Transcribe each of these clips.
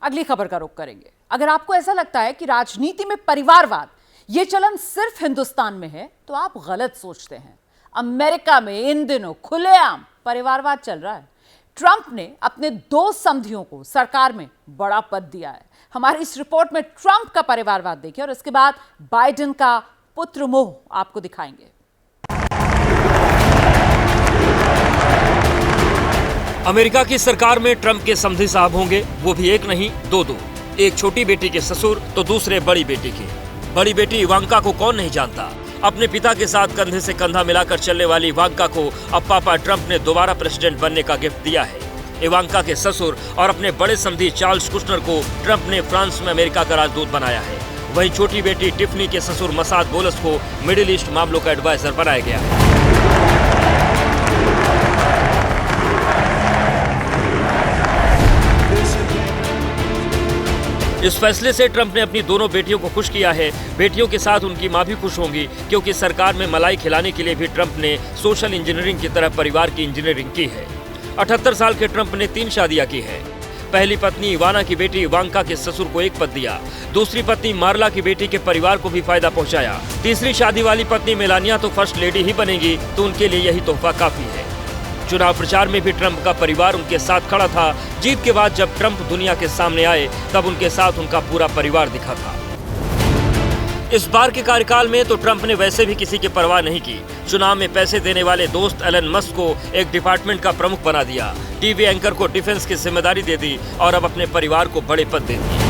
अगली खबर का रुख करेंगे। अगर आपको ऐसा लगता है कि राजनीति में परिवारवाद ये चलन सिर्फ हिंदुस्तान में है तो आप गलत सोचते हैं। अमेरिका में इन दिनों खुलेआम परिवारवाद चल रहा है। ट्रंप ने अपने 2 समधियों को सरकार में बड़ा पद दिया है। हमारी इस रिपोर्ट में ट्रंप का परिवारवाद देखिए और इसके बाद बाइडेन का पुत्र मोह आपको दिखाएंगे। अमेरिका की सरकार में ट्रंप के समधी साहब होंगे, वो भी एक नहीं 2। एक छोटी बेटी के ससुर तो दूसरे बड़ी बेटी के। बड़ी बेटी इवांका को कौन नहीं जानता। अपने पिता के साथ कंधे से कंधा मिलाकर चलने वाली इवांका को अब पापा ट्रंप ने दोबारा प्रेसिडेंट बनने का गिफ्ट दिया है। इवांका के ससुर और अपने बड़े समधी चार्ल्स कुशनर को ट्रंप ने फ्रांस में अमेरिका का राजदूत बनाया है। वहीं छोटी बेटी टिफनी के ससुर मसाद बोलस को मिडिल ईस्ट मामलों का एडवाइजर बनाया गया है। इस फैसले से ट्रंप ने अपनी दोनों बेटियों को खुश किया है। बेटियों के साथ उनकी मां भी खुश होंगी, क्योंकि सरकार में मलाई खिलाने के लिए भी ट्रंप ने सोशल इंजीनियरिंग की तरह परिवार की इंजीनियरिंग की है। 78 साल के ट्रंप ने 3 शादियां की है। पहली पत्नी इवाना की बेटी इवांका के ससुर को 1 पद दिया। दूसरी पत्नी मार्ला की बेटी के परिवार को भी फायदा पहुंचाया। तीसरी शादी वाली पत्नी मेलानिया तो फर्स्ट लेडी ही बनेगी, तो उनके लिए यही तोहफा काफी है। चुनाव प्रचार में भी ट्रंप का परिवार उनके साथ खड़ा था। जीत के बाद जब ट्रंप दुनिया के सामने आए तब उनके साथ उनका पूरा परिवार दिखा था। इस बार के कार्यकाल में तो ट्रंप ने वैसे भी किसी की परवाह नहीं की। चुनाव में पैसे देने वाले दोस्त एलन मस्क को एक डिपार्टमेंट का प्रमुख बना दिया। टीवी एंकर को डिफेंस की जिम्मेदारी दे दी और अब अपने परिवार को बड़े पद दे दिए।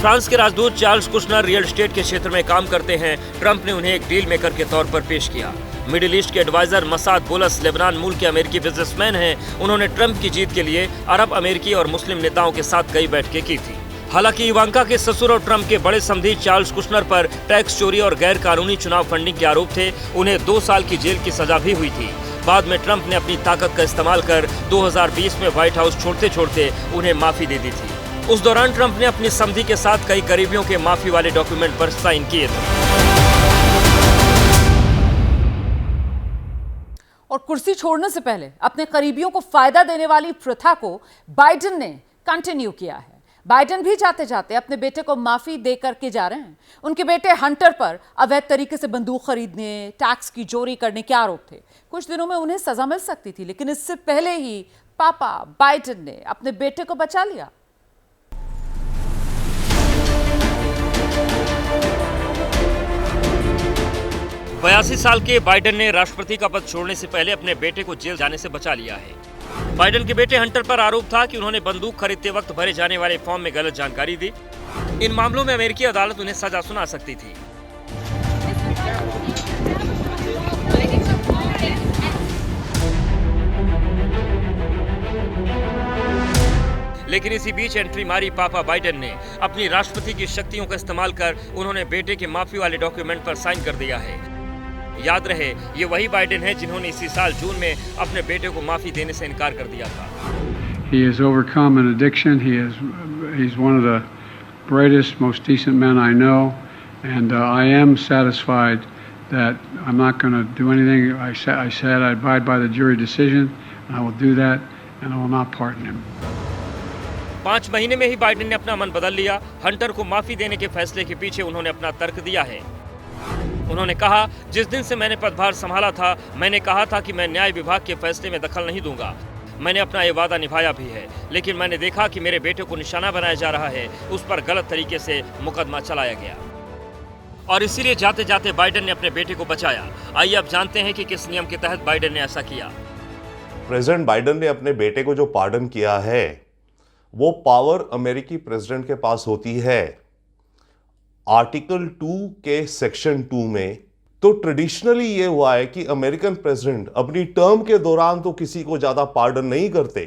फ्रांस के राजदूत चार्ल्स कुशनर रियल एस्टेट के क्षेत्र में काम करते हैं। ट्रंप ने उन्हें एक डील मेकर के तौर पर पेश किया। मिडिल ईस्ट के एडवाइजर मसाद बोलस लेबनान मूल के अमेरिकी बिजनेसमैन हैं। उन्होंने ट्रंप की जीत के लिए अरब अमेरिकी और मुस्लिम नेताओं के साथ कई बैठकें की थी। हालांकि इवांका के ससुर और ट्रंप के बड़े समधी चार्ल्स कुशनर पर टैक्स चोरी और गैर कानूनी चुनाव फंडिंग के आरोप थे। उन्हें 2 साल की जेल की सजा भी हुई थी। बाद में ट्रंप ने अपनी ताकत का इस्तेमाल कर 2020 में व्हाइट हाउस छोड़ते छोड़ते उन्हें माफी दे दी थी। उस दौरान ट्रंप ने अपनी समधी के साथ कई करीबियों के माफी वाले डॉक्यूमेंट पर साइन किए थे। और कुर्सी छोड़ने से पहले अपने करीबियों को फायदा देने वाली प्रथा को बाइडेन ने कंटिन्यू किया है। बाइडेन भी जाते जाते अपने बेटे को माफी दे करके जा रहे हैं। उनके बेटे हंटर पर अवैध तरीके से बंदूक खरीदने, टैक्स की चोरी करने के आरोप थे। कुछ दिनों में उन्हें सजा मिल सकती थी, लेकिन इससे पहले ही पापा बाइडेन ने अपने बेटे को बचा लिया। बयासी साल के बाइडेन ने राष्ट्रपति का पद छोड़ने से पहले अपने बेटे को जेल जाने से बचा लिया है। बाइडेन के बेटे हंटर पर आरोप था कि उन्होंने बंदूक खरीदते वक्त भरे जाने वाले फॉर्म में गलत जानकारी दी। इन मामलों में अमेरिकी अदालत उन्हें सजा सुना सकती थी। लेकिन इसी बीच एंट्री मारी पापा बाइडेन ने। अपनी राष्ट्रपति की शक्तियों का इस्तेमाल कर उन्होंने बेटे के माफी वाले डॉक्यूमेंट पर साइन कर दिया है। याद रहे, ये वही बाइडेन है जिन्होंने इसी साल जून में अपने बेटे को माफी देने से इनकार कर दिया था। He has overcome an addiction. He's one of the brightest, most decent men I know, and I am satisfied that I'm not going to do anything. I said I abide by the jury decision, and I will do that, and I will not pardon him. 5 महीने में ही Biden ने अपना मन बदल लिया। Hunter को माफी देने के फैसले के पीछे उन्होंने अपना तर्क दिया है। उन्होंने कहा, जिस दिन से मैंने पदभार संभाला था, मैंने कहा था कि मैं न्याय विभाग के फैसले में दखल नहीं दूंगा। मैंने अपना ये वादा निभाया भी है, लेकिन मैंने देखा कि मेरे बेटे को निशाना बनाया जा रहा है। उस पर गलत तरीके से मुकदमा चलाया गया और इसीलिए जाते जाते बाइडेन ने अपने बेटे को बचाया। आइए अब जानते हैं कि किस नियम के तहत बाइडेन ने ऐसा किया। प्रेसिडेंट बाइडेन ने अपने बेटे को जो पार्डन किया है, वो पावर अमेरिकी प्रेसिडेंट के पास होती है आर्टिकल 2 के सेक्शन 2 में। तो ट्रेडिशनली ये हुआ है कि अमेरिकन प्रेसिडेंट अपनी टर्म के दौरान तो किसी को ज्यादा पार्डन नहीं करते,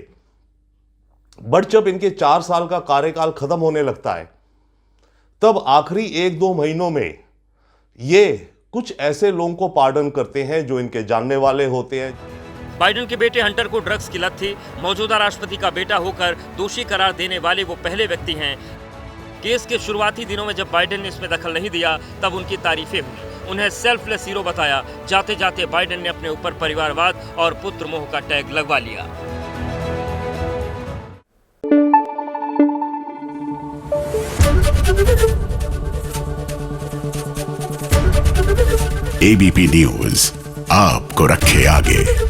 बट जब इनके 4 साल का कार्यकाल खत्म होने लगता है तब आखिरी 1-2 महीनों में ये कुछ ऐसे लोगों को पार्डन करते हैं जो इनके जानने वाले होते हैं। बाइडेन के बेटे हंटर को ड्रग्स की लत थी। मौजूदा राष्ट्रपति का बेटा होकर दोषी करार देने वाले वो पहले व्यक्ति हैं। केस के शुरुआती दिनों में जब बाइडेन ने इसमें दखल नहीं दिया तब उनकी तारीफें हुई। उन्हें सेल्फलेस हीरो बताया। जाते जाते बाइडेन ने अपने ऊपर परिवारवाद और पुत्र मोह का टैग लगवा लिया। एबीपी न्यूज आपको रखे आगे।